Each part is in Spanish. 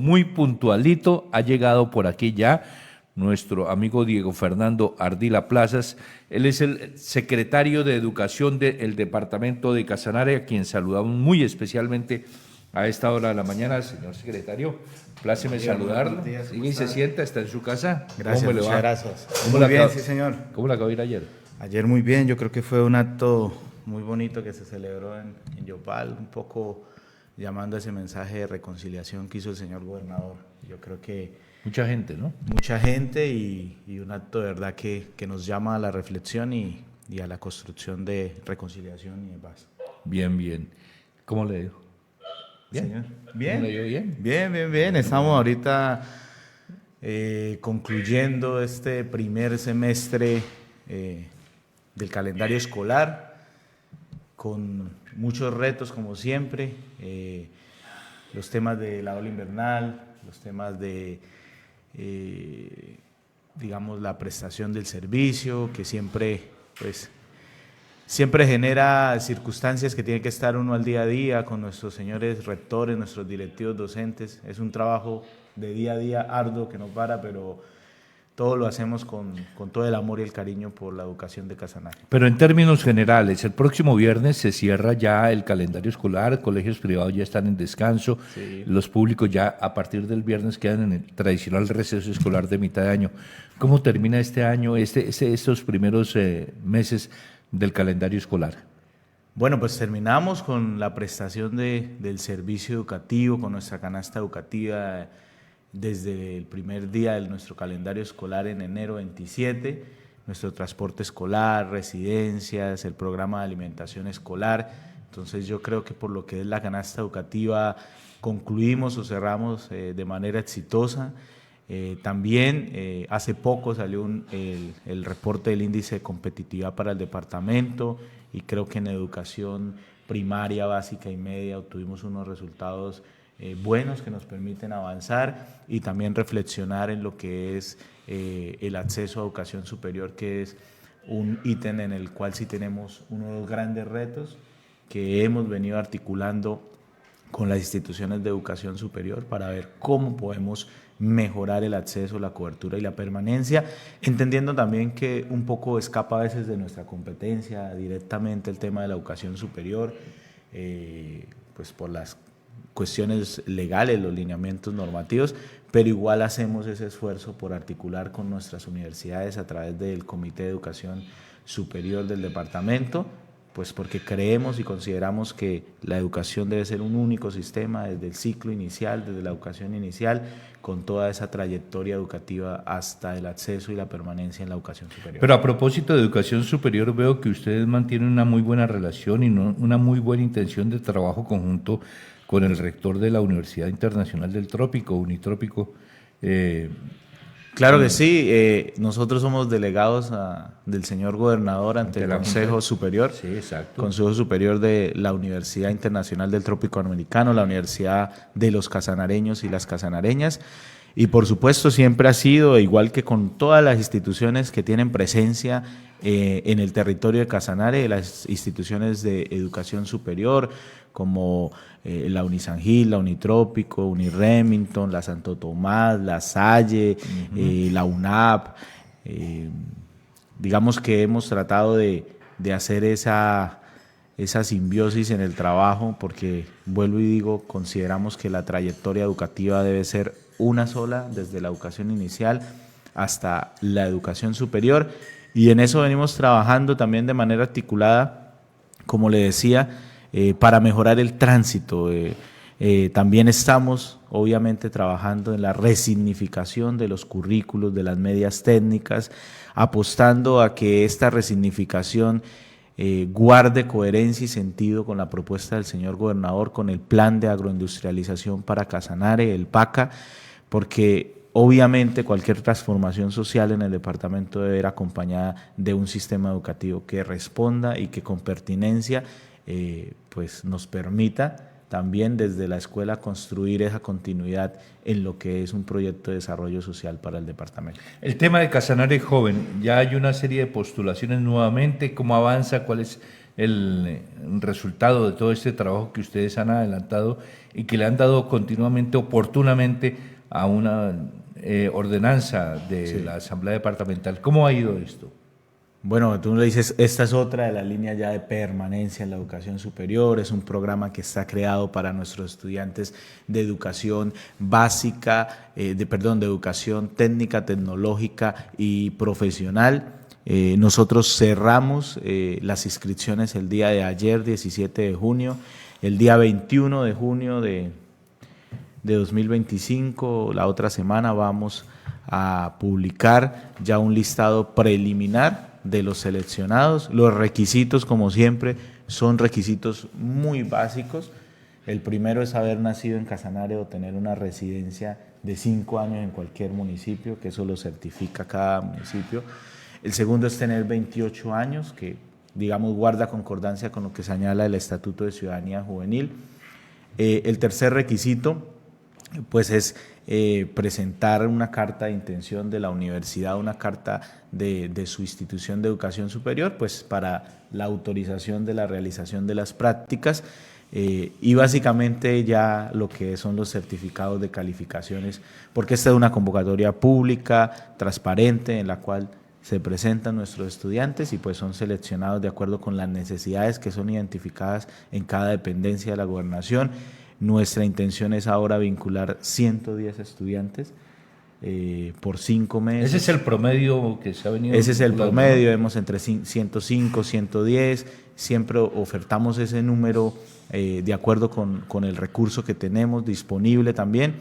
muy puntualito, ha llegado por aquí ya nuestro amigo Diego Fernando Ardila Plazas. Él es el secretario de Educación del departamento de Casanare, a quien saludamos muy especialmente a esta hora de la mañana. Señor secretario, pláceme saludarlo. Y se sienta, está en su casa. Gracias, ¿Cómo le va? muchas gracias. ¿Cómo Muy la bien, acabó? sí señor. ¿Cómo la acabó de ir ayer? Ayer muy bien, yo creo que fue un acto muy bonito que se celebró en Yopal, un poco llamando a ese mensaje de reconciliación que hizo el señor gobernador. Yo creo que Mucha gente, ¿no? mucha gente y un acto de verdad que nos llama a la reflexión y a la construcción de reconciliación y de paz. Bien, bien. ¿Cómo le digo? ¿Bien? Señor. ¿Cómo Bien. le dio bien? Bien. Estamos ahorita concluyendo este primer semestre del calendario escolar con muchos retos como siempre, los temas de la ola invernal, los temas de digamos la prestación del servicio que siempre genera circunstancias que tiene que estar uno al día a día con nuestros señores rectores, nuestros directivos docentes. Es un trabajo de día a día arduo que no para, pero todo lo hacemos con todo el amor y el cariño por la educación de Casanare. Pero en términos generales, el próximo viernes se cierra ya el calendario escolar, colegios privados ya están en descanso, Sí. los públicos ya a partir del viernes quedan en el tradicional receso escolar de mitad de año. ¿Cómo termina este año, estos primeros meses del calendario escolar? Bueno, pues terminamos con la prestación del servicio educativo, con nuestra canasta educativa desde el primer día de nuestro calendario escolar en enero 27, nuestro transporte escolar, residencias, el programa de alimentación escolar. Entonces yo creo que por lo que es la canasta educativa concluimos o cerramos de manera exitosa. También hace poco salió el reporte del índice de competitividad para el departamento y creo que en educación primaria, básica y media obtuvimos unos resultados buenos que nos permiten avanzar y también reflexionar en lo que es el acceso a educación superior, que es un ítem en el cual sí tenemos uno de los grandes retos que hemos venido articulando con las instituciones de educación superior para ver cómo podemos mejorar el acceso, la cobertura y la permanencia, entendiendo también que un poco escapa a veces de nuestra competencia directamente el tema de la educación superior, pues por las cuestiones legales, los lineamientos normativos, pero igual hacemos ese esfuerzo por articular con nuestras universidades a través del Comité de Educación Superior del departamento, pues porque creemos y consideramos que la educación debe ser un único sistema desde el ciclo inicial, desde la educación inicial, con toda esa trayectoria educativa hasta el acceso y la permanencia en la educación superior. Pero a propósito de educación superior, veo que ustedes mantienen una muy buena relación y una muy buena intención de trabajo conjunto con el rector de la Universidad Internacional del Trópico, Unitrópico. Claro que sí, nosotros somos delegados del señor gobernador ante el Consejo Superior, sí, exacto. Consejo Superior de la Universidad Internacional del Trópico Americano, la Universidad de los Casanareños y las Casanareñas, y por supuesto siempre ha sido, igual que con todas las instituciones que tienen presencia en el territorio de Casanare, las instituciones de educación superior, como la Unisan Gil, la Unitrópico, Uniremington, la Santo Tomás, la Salle, la UNAP. Digamos que hemos tratado de hacer esa simbiosis en el trabajo, porque vuelvo y digo, consideramos que la trayectoria educativa debe ser una sola, desde la educación inicial hasta la educación superior, y en eso venimos trabajando también de manera articulada, como le decía, para mejorar el tránsito. También estamos, obviamente, trabajando en la resignificación de los currículos, de las medias técnicas, apostando a que esta resignificación guarde coherencia y sentido con la propuesta del señor gobernador, con el plan de agroindustrialización para Casanare, el PACA, porque obviamente cualquier transformación social en el departamento debe ir acompañada de un sistema educativo que responda y que con pertinencia pues nos permita también desde la escuela construir esa continuidad en lo que es un proyecto de desarrollo social para el departamento. El tema de Casanare joven, ya hay una serie de postulaciones nuevamente, ¿cómo avanza? ¿Cuál es resultado de todo este trabajo que ustedes han adelantado y que le han dado continuamente, oportunamente, a una ordenanza de la Asamblea Departamental. ¿Cómo ha ido esto? Bueno, tú le dices, esta es otra de las líneas ya de permanencia en la educación superior, es un programa que está creado para nuestros estudiantes de educación básica, de educación técnica, tecnológica y profesional. Nosotros cerramos las inscripciones el día de ayer, 17 de junio, el día 21 de junio de 2025, la otra semana vamos a publicar ya un listado preliminar de los seleccionados. Los requisitos, como siempre, son requisitos muy básicos. El primero es haber nacido en Casanare o tener una residencia de 5 años en cualquier municipio, que eso lo certifica cada municipio. El segundo es tener 28 años, que digamos guarda concordancia con lo que señala el Estatuto de Ciudadanía Juvenil. El tercer requisito pues es presentar una carta de intención de la universidad, una carta de su institución de educación superior, pues para la autorización de la realización de las prácticas y básicamente ya lo que son los certificados de calificaciones, porque esta es una convocatoria pública, transparente, en la cual se presentan nuestros estudiantes y pues son seleccionados de acuerdo con las necesidades que son identificadas en cada dependencia de la gobernación. Nuestra intención es ahora vincular 110 estudiantes por 5 meses. Ese es el promedio que se ha venido. Ese es el promedio, vemos entre 105, 110, siempre ofertamos ese número de acuerdo con el recurso que tenemos disponible también.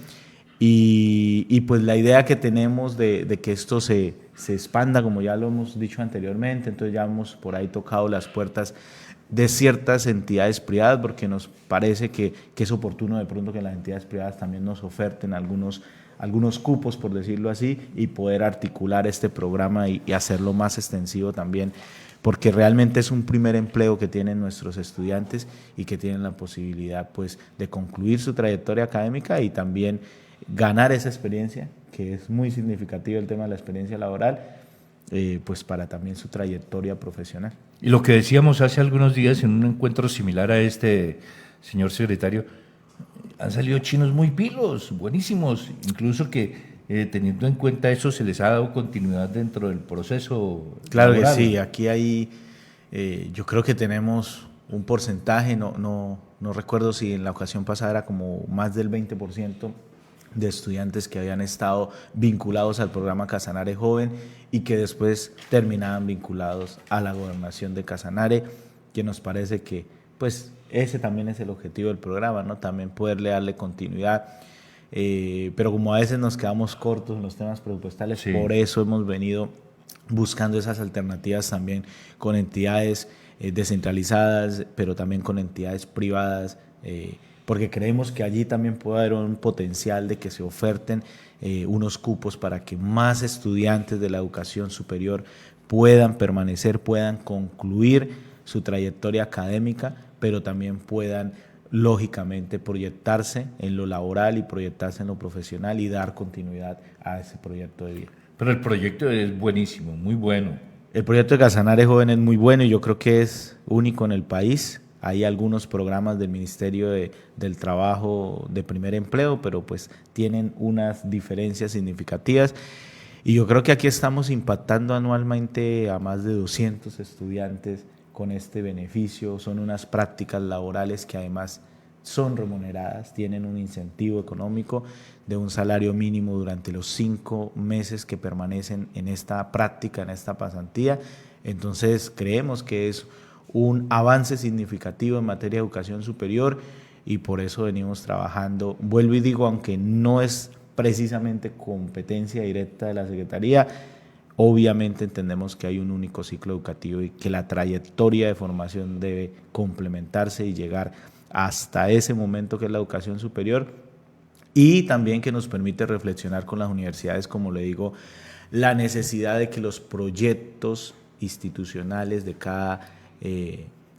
Y pues la idea que tenemos de que esto se expanda, como ya lo hemos dicho anteriormente, entonces ya hemos por ahí tocado las puertas de ciertas entidades privadas, porque nos parece que es oportuno de pronto que las entidades privadas también nos oferten algunos cupos, por decirlo así, y poder articular este programa y hacerlo más extensivo también, porque realmente es un primer empleo que tienen nuestros estudiantes y que tienen la posibilidad pues de concluir su trayectoria académica y también ganar esa experiencia, que es muy significativo el tema de la experiencia laboral, pues para también su trayectoria profesional. Y lo que decíamos hace algunos días en un encuentro similar a este, señor secretario, han salido chinos muy pilos, buenísimos, incluso que teniendo en cuenta eso se les ha dado continuidad dentro del proceso. Claro laboral. que sí, aquí hay, yo creo que tenemos un porcentaje, no recuerdo si en la ocasión pasada era como más del 20% de estudiantes que habían estado vinculados al programa Casanare Joven y que después terminaban vinculados a la gobernación de Casanare, que nos parece que pues ese también es el objetivo del programa, ¿no? También poderle darle continuidad, pero como a veces nos quedamos cortos en los temas presupuestales, sí. Por eso hemos venido buscando esas alternativas también con entidades descentralizadas, pero también con entidades privadas, porque creemos que allí también puede haber un potencial de que se oferten unos cupos para que más estudiantes de la educación superior puedan permanecer, puedan concluir su trayectoria académica, pero también puedan lógicamente proyectarse en lo laboral y proyectarse en lo profesional y dar continuidad a ese proyecto de vida. Pero el proyecto es buenísimo, muy bueno. El proyecto de Casanare Joven es muy bueno y yo creo que es único en el país. Hay algunos programas del Ministerio del Trabajo de primer empleo, pero pues tienen unas diferencias significativas. Y yo creo que aquí estamos impactando anualmente a más de 200 estudiantes con este beneficio. Son unas prácticas laborales que además son remuneradas, tienen un incentivo económico de un salario mínimo durante los 5 meses que permanecen en esta práctica, en esta pasantía. Entonces creemos que es un avance significativo en materia de educación superior y por eso venimos trabajando. Vuelvo y digo, aunque no es precisamente competencia directa de la Secretaría, obviamente entendemos que hay un único ciclo educativo y que la trayectoria de formación debe complementarse y llegar hasta ese momento que es la educación superior, y también que nos permite reflexionar con las universidades, como le digo, la necesidad de que los proyectos institucionales de cada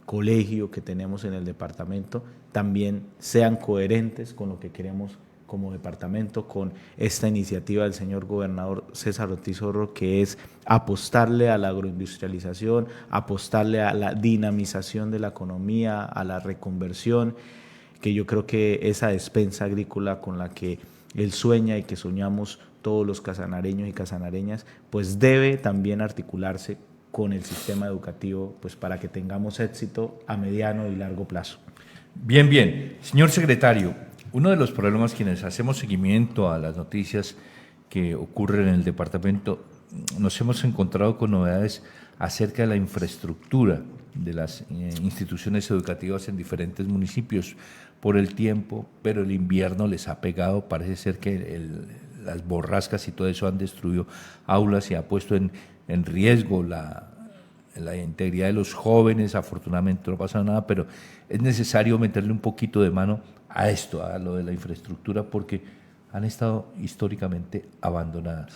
colegio que tenemos en el departamento también sean coherentes con lo que queremos como departamento con esta iniciativa del señor gobernador César Ortiz Zorro, que es apostarle a la agroindustrialización, apostarle a la dinamización de la economía, a la reconversión, que yo creo que esa despensa agrícola con la que él sueña y que soñamos todos los casanareños y casanareñas, pues debe también articularse con el sistema educativo, pues para que tengamos éxito a mediano y largo plazo. Bien, bien. Señor secretario, uno de los problemas quienes hacemos seguimiento a las noticias que ocurren en el departamento, nos hemos encontrado con novedades acerca de la infraestructura de las instituciones educativas en diferentes municipios por el tiempo, pero el invierno les ha pegado, parece ser que las borrascas y todo eso han destruido aulas y ha puesto en riesgo la integridad de los jóvenes. Afortunadamente no ha pasado nada, pero es necesario meterle un poquito de mano a esto, a lo de la infraestructura, porque han estado históricamente abandonadas.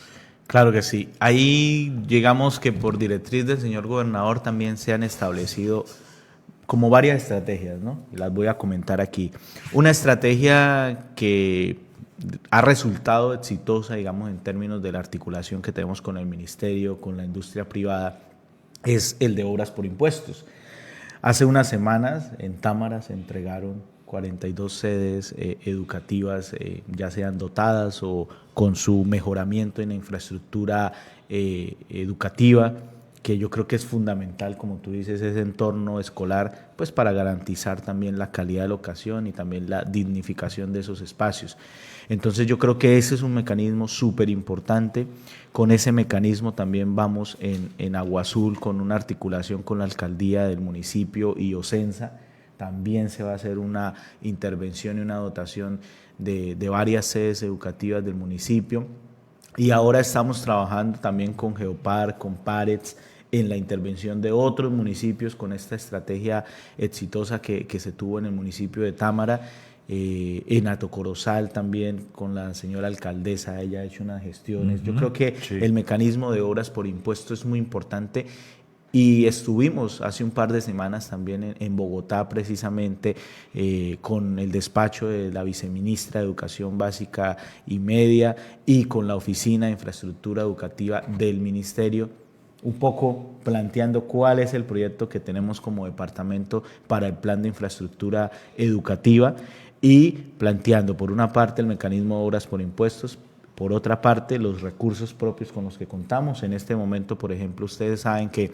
Claro que sí. Ahí llegamos que por directriz del señor gobernador también se han establecido como varias estrategias, ¿no? Y las voy a comentar aquí. Una estrategia que ha resultado exitosa, digamos, en términos de la articulación que tenemos con el ministerio, con la industria privada, es el de obras por impuestos. Hace unas semanas en Támara se entregaron 42 sedes educativas, ya sean dotadas o con su mejoramiento en la infraestructura educativa, que yo creo que es fundamental, como tú dices, ese entorno escolar, pues para garantizar también la calidad de la educación y también la dignificación de esos espacios. Entonces yo creo que ese es un mecanismo súper importante. Con ese mecanismo también vamos en Agua Azul con una articulación con la alcaldía del municipio y Ocensa. También se va a hacer una intervención y una dotación de varias sedes educativas del municipio. Y ahora estamos trabajando también con Geopar, con Parets, en la intervención de otros municipios con esta estrategia exitosa que se tuvo en el municipio de Támara. En Atocorozal también con la señora alcaldesa, ella ha hecho unas gestiones. Yo creo que el mecanismo de obras por impuesto es muy importante. Y estuvimos hace un par de semanas también en Bogotá precisamente con el despacho de la viceministra de Educación Básica y Media y con la Oficina de Infraestructura Educativa del Ministerio, un poco planteando cuál es el proyecto que tenemos como departamento para el plan de infraestructura educativa y planteando por una parte el mecanismo de obras por impuestos, por otra parte los recursos propios con los que contamos. En este momento, por ejemplo, ustedes saben que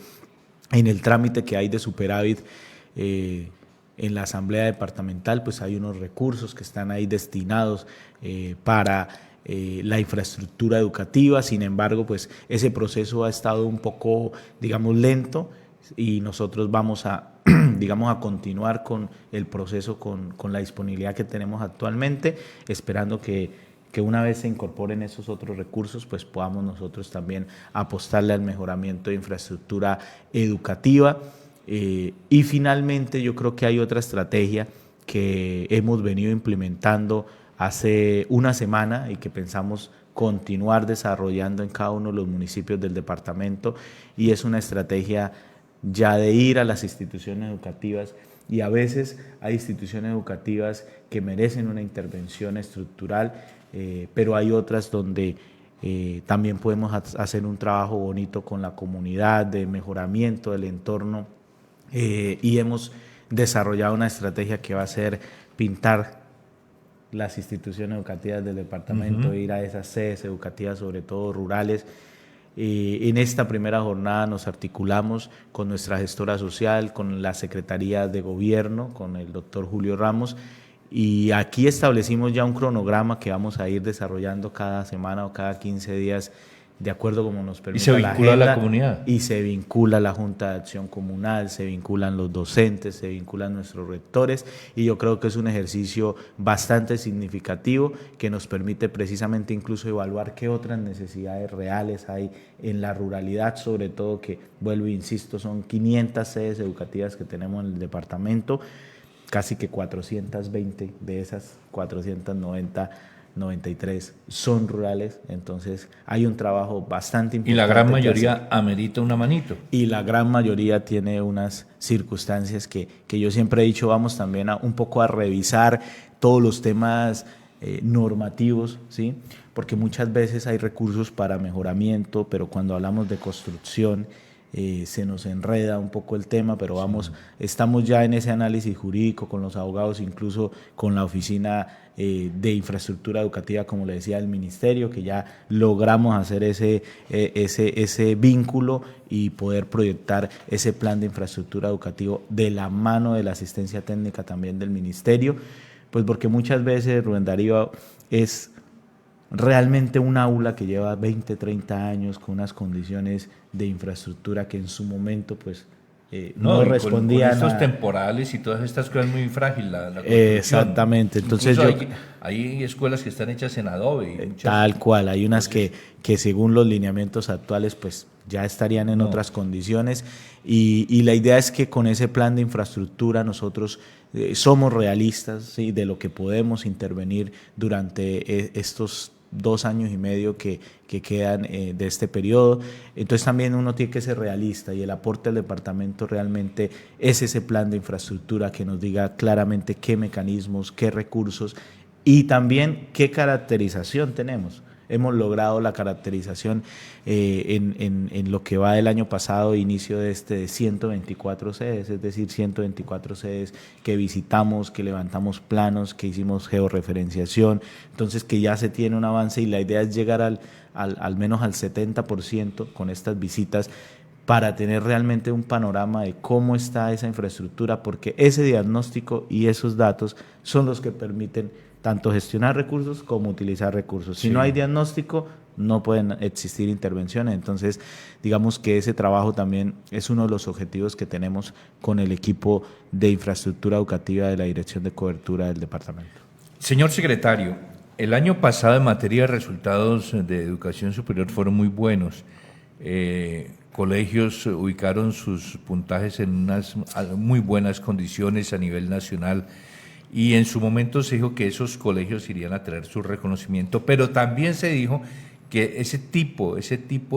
en el trámite que hay de superávit en la Asamblea Departamental, pues hay unos recursos que están ahí destinados para la infraestructura educativa. Sin embargo, pues ese proceso ha estado un poco, digamos, lento y nosotros vamos a, digamos, a continuar con el proceso con la disponibilidad que tenemos actualmente, esperando que una vez se incorporen esos otros recursos, pues podamos nosotros también apostarle al mejoramiento de infraestructura educativa. Y finalmente yo creo que hay otra estrategia que hemos venido implementando hace una semana y que pensamos continuar desarrollando en cada uno de los municipios del departamento, y es una estrategia ya de ir a las instituciones educativas. Y a veces hay instituciones educativas que merecen una intervención estructural, pero hay otras donde también podemos hacer un trabajo bonito con la comunidad de mejoramiento del entorno, y hemos desarrollado una estrategia que va a ser pintar las instituciones educativas del departamento, ir a esas sedes educativas, sobre todo rurales. En esta primera jornada nos articulamos con nuestra gestora social, con la Secretaría de Gobierno, con el doctor Julio Ramos, y aquí establecimos ya un cronograma que vamos a ir desarrollando cada semana o cada 15 días, de acuerdo como nos permite la agenda. ¿Y se vincula a la comunidad? Y se vincula la Junta de Acción Comunal, se vinculan los docentes, se vinculan nuestros rectores, y yo creo que es un ejercicio bastante significativo que nos permite precisamente incluso evaluar qué otras necesidades reales hay en la ruralidad, sobre todo que, vuelvo e insisto, son 500 sedes educativas que tenemos en el departamento, casi que 420 de esas 493 son rurales. Entonces hay un trabajo bastante importante. Y la gran mayoría amerita una manito. Y la gran mayoría tiene unas circunstancias que yo siempre he dicho, vamos también un poco a revisar todos los temas normativos, ¿sí? Porque muchas veces hay recursos para mejoramiento, pero cuando hablamos de construcción se nos enreda un poco el tema, pero estamos ya en ese análisis jurídico con los abogados, incluso con la oficina de infraestructura educativa, como le decía, del ministerio, que ya logramos hacer ese vínculo y poder proyectar ese plan de infraestructura educativo de la mano de la asistencia técnica también del ministerio, pues porque muchas veces, Rubén Darío, es realmente un aula que lleva 20, 30 años con unas condiciones de infraestructura que en su momento pues no respondían con estos temporales y todas estas cosas muy frágiles la construcción. Exactamente. Entonces hay escuelas que están hechas en adobe. Tal cual, hay unas que según los lineamientos actuales pues ya estarían en otras condiciones y la idea es que con ese plan de infraestructura nosotros somos realistas, ¿sí?, de lo que podemos intervenir durante estos 2 años y medio que quedan de este periodo. Entonces también uno tiene que ser realista y el aporte del departamento realmente es ese plan de infraestructura que nos diga claramente qué mecanismos, qué recursos y también qué caracterización tenemos. Hemos logrado la caracterización en lo que va del año pasado, inicio de 124 sedes, es decir, 124 sedes que visitamos, que levantamos planos, que hicimos georreferenciación, entonces que ya se tiene un avance y la idea es llegar al menos al 70% con estas visitas para tener realmente un panorama de cómo está esa infraestructura, porque ese diagnóstico y esos datos son los que permiten tanto gestionar recursos como utilizar recursos. Si no hay diagnóstico, no pueden existir intervenciones. Entonces, digamos que ese trabajo también es uno de los objetivos que tenemos con el equipo de infraestructura educativa de la Dirección de Cobertura del departamento. Señor secretario, el año pasado en materia de resultados de educación superior fueron muy buenos. Colegios ubicaron sus puntajes en unas muy buenas condiciones a nivel nacional. Y en su momento se dijo que esos colegios irían a traer su reconocimiento, pero también se dijo que ese tipo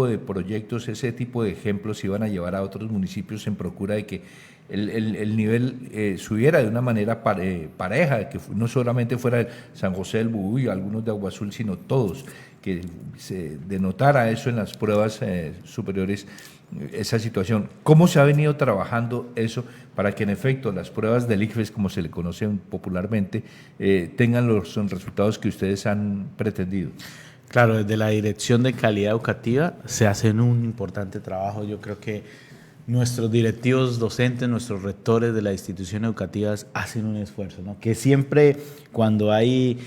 de proyectos, ese tipo de ejemplos se iban a llevar a otros municipios en procura de que el nivel subiera de una manera pareja, que no solamente fuera San José del Bubuy, algunos de Agua Azul, sino todos, que se denotara eso en las pruebas superiores, esa situación. ¿Cómo se ha venido trabajando eso para que en efecto las pruebas del ICFES, como se le conocen popularmente, tengan los resultados que ustedes han pretendido? Claro, desde la Dirección de Calidad Educativa se hace un importante trabajo. Yo creo que nuestros directivos docentes, nuestros rectores de las instituciones educativas hacen un esfuerzo, ¿no? Que siempre cuando hay,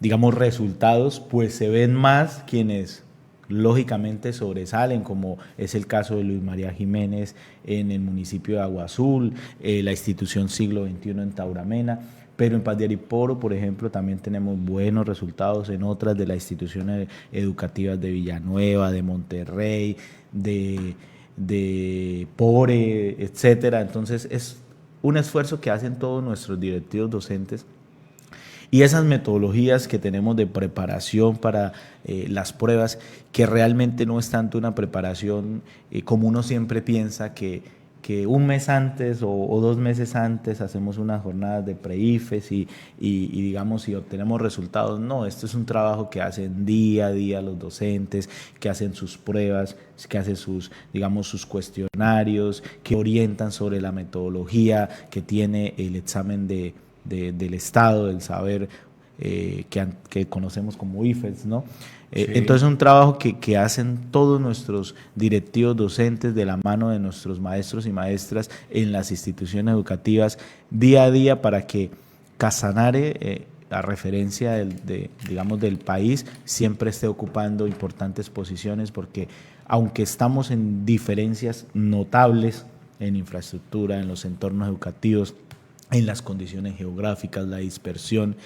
digamos, resultados, pues se ven más quienes lógicamente sobresalen, como es el caso de Luis María Jiménez en el municipio de Agua Azul, la institución Siglo XXI en Tauramena, pero en Paz de Ariporo, por ejemplo, también tenemos buenos resultados en otras de las instituciones educativas de Villanueva, de Monterrey, de Pore, etcétera. Entonces es un esfuerzo que hacen todos nuestros directivos docentes y esas metodologías que tenemos de preparación para las pruebas, que realmente no es tanto una preparación como uno siempre piensa que un mes antes o 2 meses antes hacemos unas jornadas de pre-IFES y digamos si obtenemos resultados. No, esto es un trabajo que hacen día a día los docentes, que hacen sus pruebas, que hacen sus cuestionarios, que orientan sobre la metodología que tiene el examen del Estado, del saber que conocemos como IFES, ¿no? Sí. Entonces es un trabajo que hacen todos nuestros directivos docentes de la mano de nuestros maestros y maestras en las instituciones educativas día a día para que Casanare, a referencia del país, siempre esté ocupando importantes posiciones, porque aunque estamos en diferencias notables en infraestructura, en los entornos educativos, en las condiciones geográficas, la dispersión,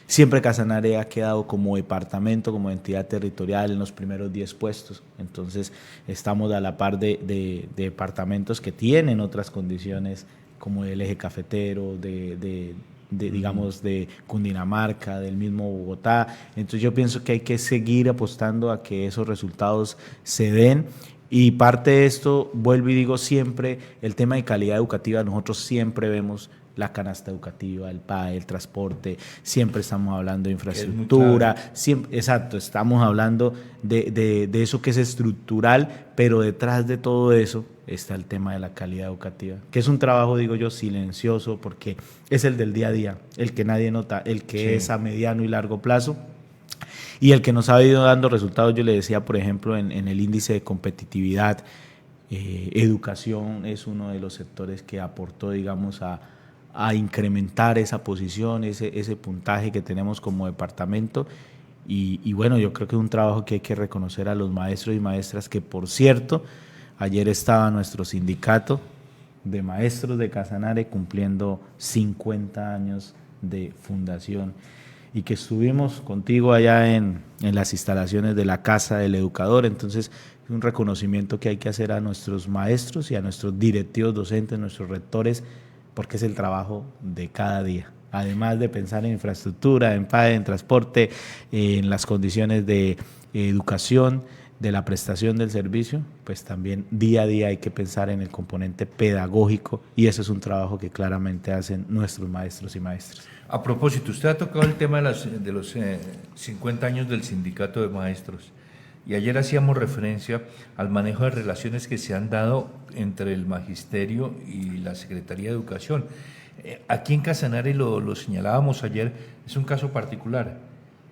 siempre Casanare ha quedado como departamento, como entidad territorial en los primeros 10 puestos. Entonces estamos a la par de departamentos que tienen otras condiciones como el eje cafetero, digamos de Cundinamarca, del mismo Bogotá. Entonces yo pienso que hay que seguir apostando a que esos resultados se den. Y parte de esto, vuelvo y digo siempre, el tema de calidad educativa, nosotros siempre vemos la canasta educativa, el PAE, el transporte, siempre estamos hablando de infraestructura, siempre, exacto, estamos hablando de eso que es estructural, pero detrás de todo eso está el tema de la calidad educativa, que es un trabajo, digo yo, silencioso, porque es el del día a día, el que nadie nota, el que es a mediano y largo plazo, y el que nos ha ido dando resultados. Yo le decía, por ejemplo, en el índice de competitividad, educación es uno de los sectores que aportó, digamos, a incrementar esa posición, ese puntaje que tenemos como departamento. Y bueno, yo creo que es un trabajo que hay que reconocer a los maestros y maestras, que por cierto, ayer estaba nuestro sindicato de maestros de Casanare cumpliendo 50 años de fundación, y que estuvimos contigo allá en las instalaciones de la Casa del Educador. Entonces, es un reconocimiento que hay que hacer a nuestros maestros y a nuestros directivos docentes, nuestros rectores, porque es el trabajo de cada día. Además de pensar en infraestructura, en PAE, en transporte, en las condiciones de educación, de la prestación del servicio, pues también día a día hay que pensar en el componente pedagógico, y eso es un trabajo que claramente hacen nuestros maestros y maestras. A propósito, usted ha tocado el tema de los 50 años del sindicato de maestros, y ayer hacíamos referencia al manejo de relaciones que se han dado entre el magisterio y la Secretaría de Educación. Aquí en Casanare, lo señalábamos ayer, es un caso particular,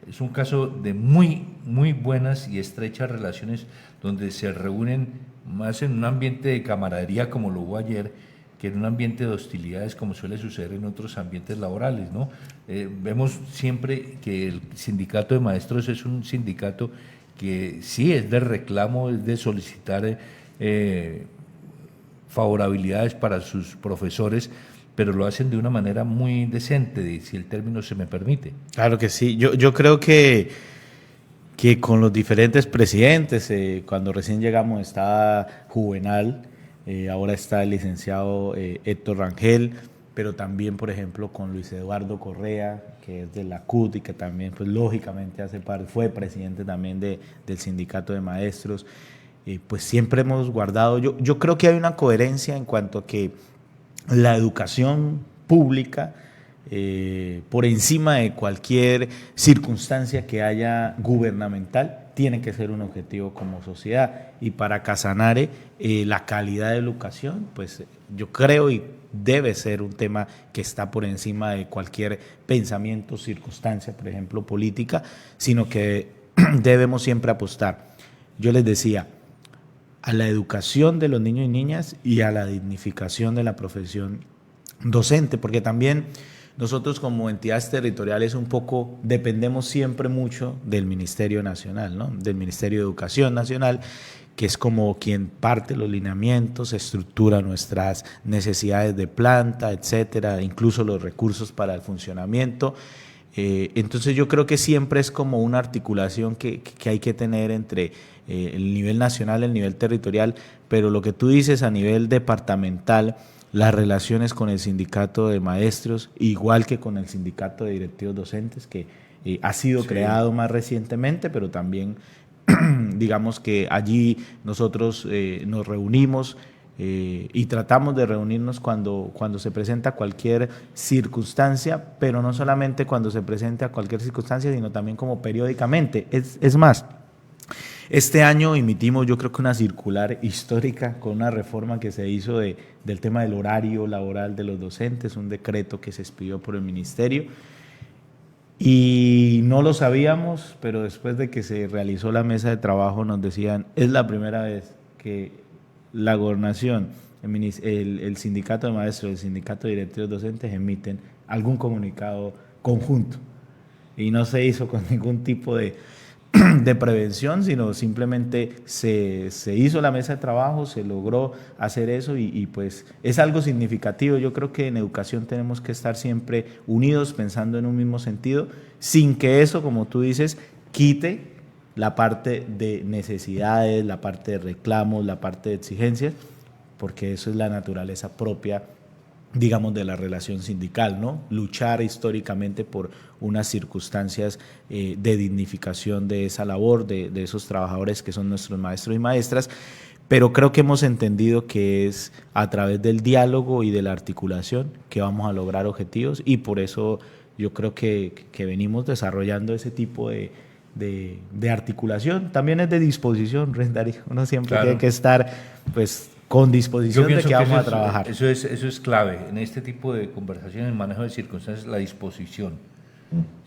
es un caso de muy buenas y estrechas relaciones, donde se reúnen más en un ambiente de camaradería como lo hubo ayer, que en un ambiente de hostilidades como suele suceder en otros ambientes laborales, ¿no? Vemos siempre que el sindicato de maestros es un sindicato que sí es de reclamo, es de solicitar favorabilidades para sus profesores, pero lo hacen de una manera muy decente, si el término se me permite. Claro que sí, yo creo que con los diferentes presidentes, cuando recién llegamos estaba Juvenal, ahora está el licenciado Héctor Rangel, pero también, por ejemplo, con Luis Eduardo Correa, que es de la CUT y que también, pues lógicamente, fue presidente también del sindicato de maestros. Pues siempre hemos guardado, yo creo que hay una coherencia en cuanto a que la educación pública, por encima de cualquier circunstancia que haya gubernamental, tiene que ser un objetivo como sociedad. Y para Casanare, la calidad de educación, pues yo creo y debe ser un tema que está por encima de cualquier pensamiento, circunstancia, por ejemplo, política, sino que debemos siempre apostar. Yo les decía, a la educación de los niños y niñas y a la dignificación de la profesión docente, porque también nosotros como entidades territoriales un poco dependemos siempre mucho del Ministerio Nacional, ¿no? Del Ministerio de Educación Nacional, que es como quien parte los lineamientos, estructura nuestras necesidades de planta, etcétera, incluso los recursos para el funcionamiento. Entonces yo creo que siempre es como una articulación que hay que tener entre el nivel nacional, el nivel territorial, pero lo que tú dices a nivel departamental, las relaciones con el sindicato de maestros, igual que con el sindicato de directivos docentes, que ha sido creado más recientemente, pero también digamos que allí nosotros nos reunimos y tratamos de reunirnos cuando se presenta cualquier circunstancia, pero no solamente cuando se presenta cualquier circunstancia, sino también como periódicamente. Es más, este año emitimos, yo creo que una circular histórica con una reforma que se hizo del tema del horario laboral de los docentes, un decreto que se expidió por el ministerio, y no lo sabíamos, pero después de que se realizó la mesa de trabajo nos decían, es la primera vez que la gobernación, el sindicato de maestros, el sindicato de directivos docentes emiten algún comunicado conjunto, y no se hizo con ningún tipo de prevención, sino simplemente se hizo la mesa de trabajo, se logró hacer eso y pues es algo significativo. Yo creo que en educación tenemos que estar siempre unidos, pensando en un mismo sentido, sin que eso, como tú dices, quite la parte de necesidades, la parte de reclamos, la parte de exigencias, porque eso es la naturaleza propia, digamos, de la relación sindical, ¿no? Luchar históricamente por unas circunstancias de dignificación de esa labor, de esos trabajadores que son nuestros maestros y maestras, pero creo que hemos entendido que es a través del diálogo y de la articulación que vamos a lograr objetivos, y por eso yo creo que venimos desarrollando ese tipo de articulación. También es de disposición, Darío. Uno siempre tiene que estar pues con disposición de que vamos a trabajar. Eso es clave en este tipo de conversaciones, en manejo de circunstancias, la disposición.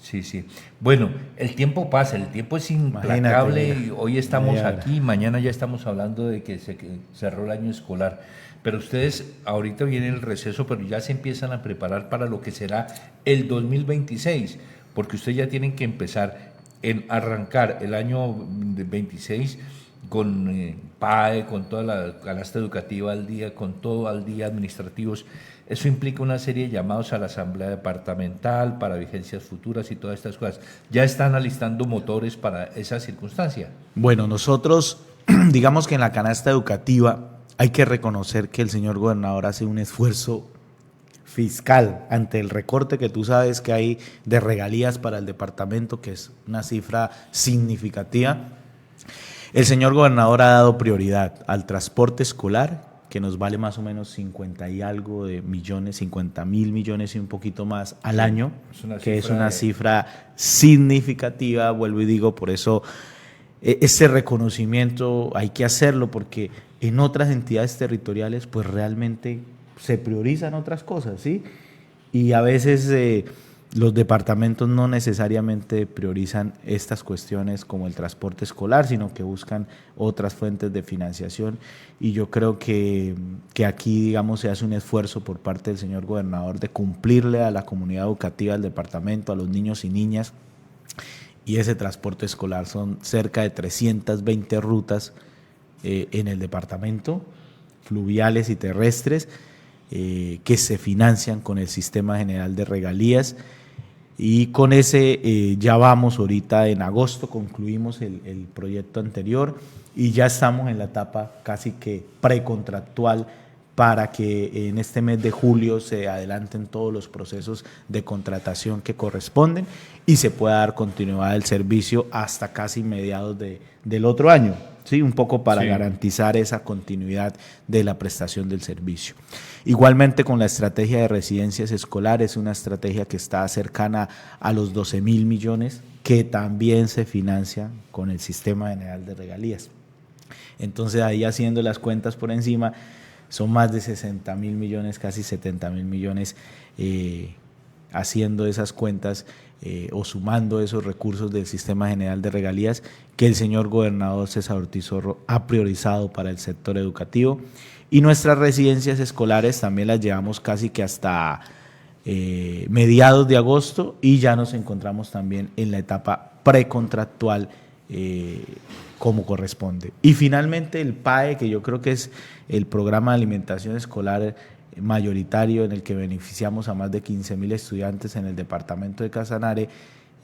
Sí, sí. Bueno, el tiempo pasa, el tiempo es implacable. Hoy estamos aquí, mañana ya estamos hablando de que se cerró el año escolar. Pero ustedes, ahorita viene el receso, pero ya se empiezan a preparar para lo que será el 2026, porque ustedes ya tienen que empezar en arrancar el año 26 con PAE, con toda la canasta educativa al día, con todo al día, administrativos. Eso implica una serie de llamados a la asamblea departamental para vigencias futuras y todas estas cosas. ¿Ya están alistando motores para esa circunstancia? Bueno, nosotros, digamos que en la canasta educativa hay que reconocer que el señor gobernador hace un esfuerzo fiscal ante el recorte que tú sabes que hay de regalías para el departamento, que es una cifra significativa. El señor gobernador ha dado prioridad al transporte escolar, que nos vale más o menos 50 y algo de millones, 50.000 millones y un poquito más al año, que es una cifra significativa, vuelvo y digo, por eso ese reconocimiento hay que hacerlo, porque en otras entidades territoriales pues realmente se priorizan otras cosas, ¿sí? Y a veces los departamentos no necesariamente priorizan estas cuestiones como el transporte escolar, sino que buscan otras fuentes de financiación, y yo creo que aquí, digamos, se hace un esfuerzo por parte del señor gobernador de cumplirle a la comunidad educativa del departamento, a los niños y niñas, y ese transporte escolar son cerca de 320 rutas en el departamento, fluviales y terrestres, que se financian con el Sistema General de Regalías, y con ese ya vamos ahorita en agosto, concluimos el proyecto anterior y ya estamos en la etapa casi que precontractual para que en este mes de julio se adelanten todos los procesos de contratación que corresponden y se pueda dar continuidad al servicio hasta casi mediados del otro año, ¿sí? Un poco para garantizar esa continuidad de la prestación del servicio. Igualmente con la estrategia de residencias escolares, una estrategia que está cercana a los 12.000 millones, que también se financia con el Sistema General de Regalías. Entonces ahí haciendo las cuentas por encima, son más de 60.000 millones, casi 70.000 millones, haciendo esas cuentas o sumando esos recursos del Sistema General de Regalías que el señor gobernador César Ortiz Zorro ha priorizado para el sector educativo. Y nuestras residencias escolares también las llevamos casi que hasta mediados de agosto, y ya nos encontramos también en la etapa precontractual como corresponde. Y finalmente el PAE, que yo creo que es el programa de alimentación escolar mayoritario en el que beneficiamos a más de 15.000 estudiantes en el departamento de Casanare,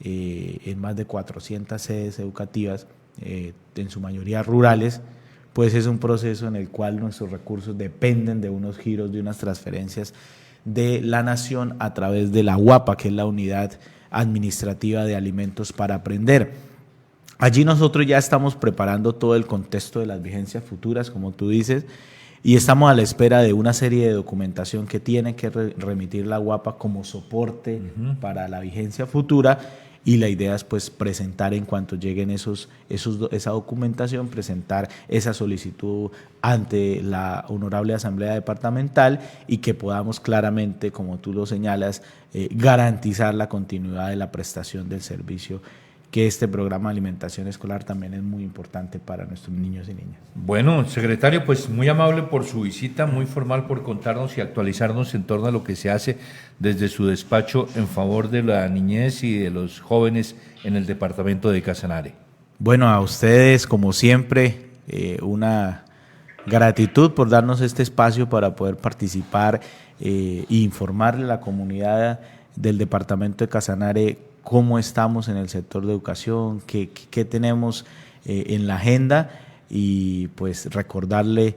en más de 400 sedes educativas, en su mayoría rurales. Pues es un proceso en el cual nuestros recursos dependen de unos giros, de unas transferencias de la nación a través de la UAPA, que es la Unidad Administrativa de Alimentos para Aprender. Allí nosotros ya estamos preparando todo el contexto de las vigencias futuras, como tú dices, y estamos a la espera de una serie de documentación que tiene que remitir la UAPA como soporte para la vigencia futura, y la idea es pues presentar en cuanto lleguen esa documentación, presentar esa solicitud ante la Honorable Asamblea Departamental y que podamos claramente, como tú lo señalas, garantizar la continuidad de la prestación del servicio, que este programa de alimentación escolar también es muy importante para nuestros niños y niñas. Bueno, secretario, pues muy amable por su visita, muy formal por contarnos y actualizarnos en torno a lo que se hace desde su despacho en favor de la niñez y de los jóvenes en el departamento de Casanare. Bueno, a ustedes, como siempre, una gratitud por darnos este espacio para poder participar e informarle a la comunidad del departamento de Casanare cómo estamos en el sector de educación, qué tenemos en la agenda, y pues recordarle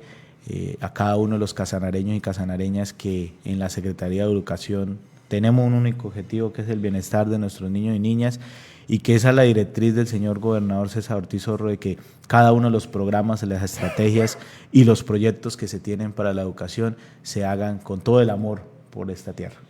a cada uno de los casanareños y casanareñas que en la Secretaría de Educación tenemos un único objetivo, que es el bienestar de nuestros niños y niñas, y que esa es la directriz del señor gobernador César Ortiz Horro, de que cada uno de los programas, las estrategias y los proyectos que se tienen para la educación se hagan con todo el amor por esta tierra.